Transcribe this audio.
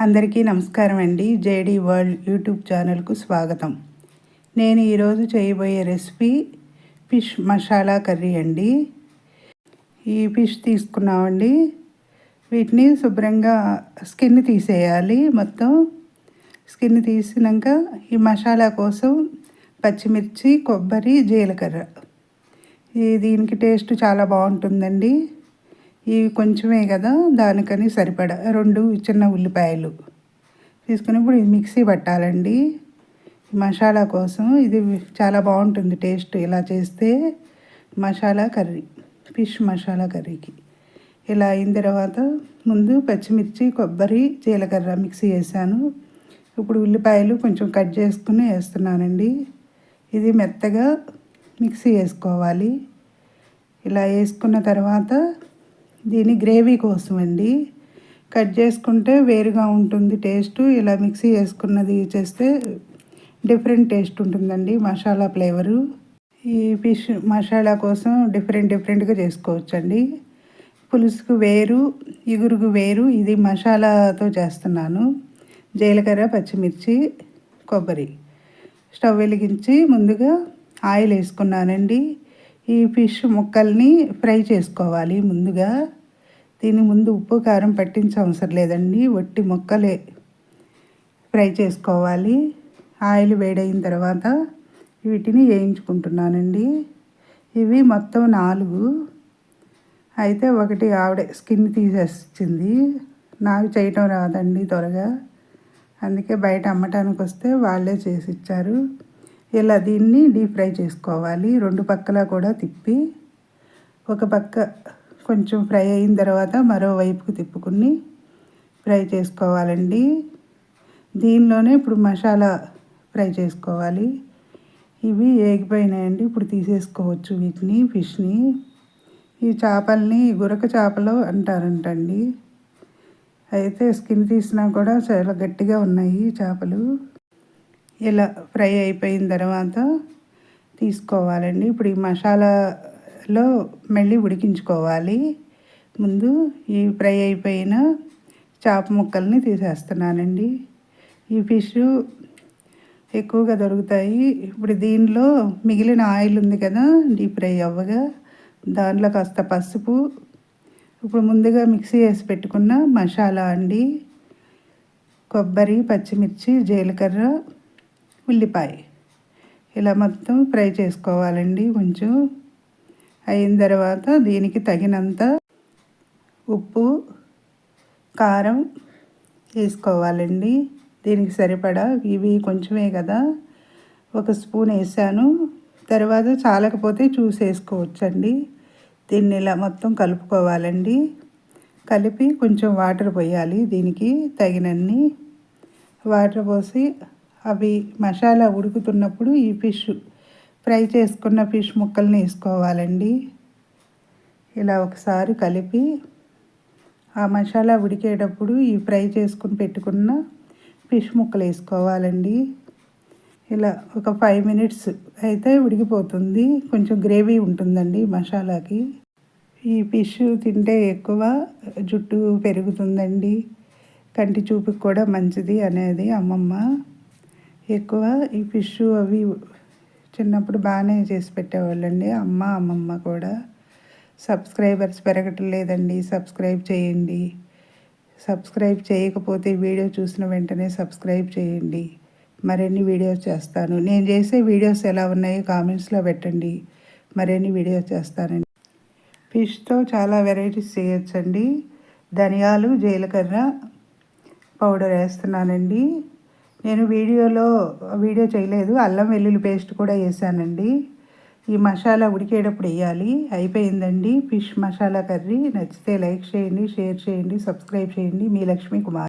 అందరికీ నమస్కారం అండి. జేడీ వరల్డ్ యూట్యూబ్ ఛానల్కు స్వాగతం. నేను ఈరోజు చేయబోయే రెసిపీ ఫిష్ మసాలా కర్రీ అండి. ఈ ఫిష్ తీసుకున్నామండి. వీటిని శుభ్రంగా స్కిన్ తీసేయాలి. మొత్తం స్కిన్ తీసినాక ఈ మసాలా కోసం పచ్చిమిర్చి, కొబ్బరి, జీలకర్ర, దీనికి టేస్ట్ చాలా బాగుంటుందండి. ఇవి కొంచెమే కదా, దానికని సరిపడా 2 చిన్న ఉల్లిపాయలు తీసుకుని ఇప్పుడు ఇది మిక్సీ పట్టాలండి. మసాలా కోసం ఇది చాలా బాగుంటుంది టేస్ట్. ఇలా చేస్తే మసాలా కర్రీ, ఫిష్ మసాలా కర్రీకి ఇలా అయిన తర్వాత ముందు పచ్చిమిర్చి, కొబ్బరి, జీలకర్ర మిక్సీ వేసాను. ఇప్పుడు ఉల్లిపాయలు కొంచెం కట్ చేసుకుని వేస్తున్నానండి. ఇది మెత్తగా మిక్సీ వేసుకోవాలి. ఇలా వేసుకున్న తర్వాత దీని గ్రేవీ కోసం అండి కట్ చేసుకుంటే వేరుగా ఉంటుంది టేస్ట్. ఇలా మిక్సీ వేసుకున్నది చేస్తే డిఫరెంట్ టేస్ట్ ఉంటుందండి మసాలా ఫ్లేవరు. ఈ ఫిష్ మసాలా కోసం డిఫరెంట్గా చేసుకోవచ్చండి. పులుసుకు వేరు, ఇగురుకు వేరు. ఇది మసాలాతో చేస్తున్నాను. జీలకర్ర, పచ్చిమిర్చి, కొబ్బరి స్టవ్ వెలిగించి ముందుగా ఆయిల్ వేసుకున్నానండి. ఈ ఫిష్ ముక్కల్ని ఫ్రై చేసుకోవాలి. ముందుగా దీని ముందు ఉప్పు కారం పట్టించే అవసరం లేదండి, వట్టి ముక్కలే ఫ్రై చేసుకోవాలి. ఆయిల్ వేడైన తర్వాత వీటిని వేయించుకుంటున్నానండి. ఇవి మొత్తం 4. అయితే ఒకటి ఆవిడే స్కిన్ తీసేసింది. నాకు చేయటం రాదండి త్వరగా, అందుకే బయట అమ్మటానికి వస్తే వాళ్ళే చేసి ఇచ్చారు. ఇలా దీన్ని డీప్ ఫ్రై చేసుకోవాలి. 2 పక్కల కూడా తిప్పి, ఒక పక్క కొంచెం ఫ్రై అయిన తర్వాత మరో వైపుకు తిప్పుకుని ఫ్రై చేసుకోవాలండి. దీనిలోనే ఇప్పుడు మసాలా ఫ్రై చేసుకోవాలి. ఇవి ఏగిపోయినాయండి. ఇప్పుడు తీసేసుకోవచ్చు వీటిని, ఫిష్ని. ఈ చేపల్ని గురక చేపలు అంటారంటండి. అయితే స్కిన్ తీసినా కూడా చాలా గట్టిగా ఉన్నాయి చేపలు. ఇలా ఫ్రై అయిపోయిన తర్వాత తీసుకోవాలండి. ఇప్పుడు ఈ మసాలాలో మళ్ళీ ఉడికించుకోవాలి. ముందు ఈ ఫ్రై అయిపోయిన చేప ముక్కల్ని తీసేస్తున్నానండి. ఈ ఫిష్ ఎక్కువగా దొరుకుతాయి. ఇప్పుడు దీనిలో మిగిలిన ఆయిల్ ఉంది కదా, డీప్ ఫ్రై అవ్వగా దాంట్లో కాస్త పసుపు, ఇప్పుడు ముందుగా మిక్సీ వేసి పెట్టుకున్న మసాలా అండి, కొబ్బరి, పచ్చిమిర్చి, జీలకర్ర, ఉల్లిపాయ ఇలా మొత్తం ఫ్రై చేసుకోవాలండి. కొంచెం అయిన తర్వాత దీనికి తగినంత ఉప్పు, కారం వేసుకోవాలండి. దీనికి సరిపడా. ఇవి కొంచెమే కదా, 1 స్పూన్ వేసాను. తర్వాత చాలకపోతే చూసి వేసుకోవచ్చండి. దీన్ని ఇలా మొత్తం కలుపుకోవాలండి. కలిపి కొంచెం వాటర్ పోయాలి. దీనికి తగినన్ని వాటర్ పోసి అవి మసాలా ఉడుకుతున్నప్పుడు ఈ ఫిష్ ఫ్రై చేసుకున్న ఫిష్ ముక్కల్ని వేసుకోవాలండి. ఇలా ఒకసారి కలిపి ఆ మసాలా ఉడికేటప్పుడు ఈ ఫ్రై చేసుకుని పెట్టుకున్న ఫిష్ ముక్కలు వేసుకోవాలండి. ఇలా ఒక 5 మినిట్స్ అయితే ఉడికిపోతుంది. కొంచెం గ్రేవీ ఉంటుందండి మసాలాకి. ఈ ఫిష్ తింటే ఎక్కువ జుట్టు పెరుగుతుందండి, కంటి చూపుకి కూడా మంచిది అనేది అమ్మమ్మ. ఎక్కువ ఈ ఫిష్ అవి చిన్నప్పుడు బాగానే చేసి పెట్టేవాళ్ళండి అమ్మమ్మ కూడా. సబ్స్క్రైబర్స్ పెరగటం లేదండి, సబ్స్క్రైబ్ చేయండి. సబ్స్క్రైబ్ చేయకపోతే వీడియో చూసిన వెంటనే సబ్స్క్రైబ్ చేయండి. మరిన్ని వీడియోస్ చేస్తాను. నేను చేసే వీడియోస్ ఎలా ఉన్నాయో కామెంట్స్లో పెట్టండి. మరిన్ని వీడియోస్ చేస్తానండి. ఫిష్తో చాలా వెరైటీస్ చేయొచ్చండి. ధనియాలు, జీలకర్ర పౌడర్ వేస్తున్నానండి. నేను వీడియో చేయలేదు. అల్లం వెల్లుల్లి పేస్ట్ కూడా వేసానండి. ఈ మసాలా ఉడికేటప్పుడు వేయాలి. అయిపోయిందండి ఫిష్ మసాలా కర్రీ. నచ్చితే లైక్ చేయండి, షేర్ చేయండి, సబ్స్క్రైబ్ చేయండి. మీ లక్ష్మీ కుమార్.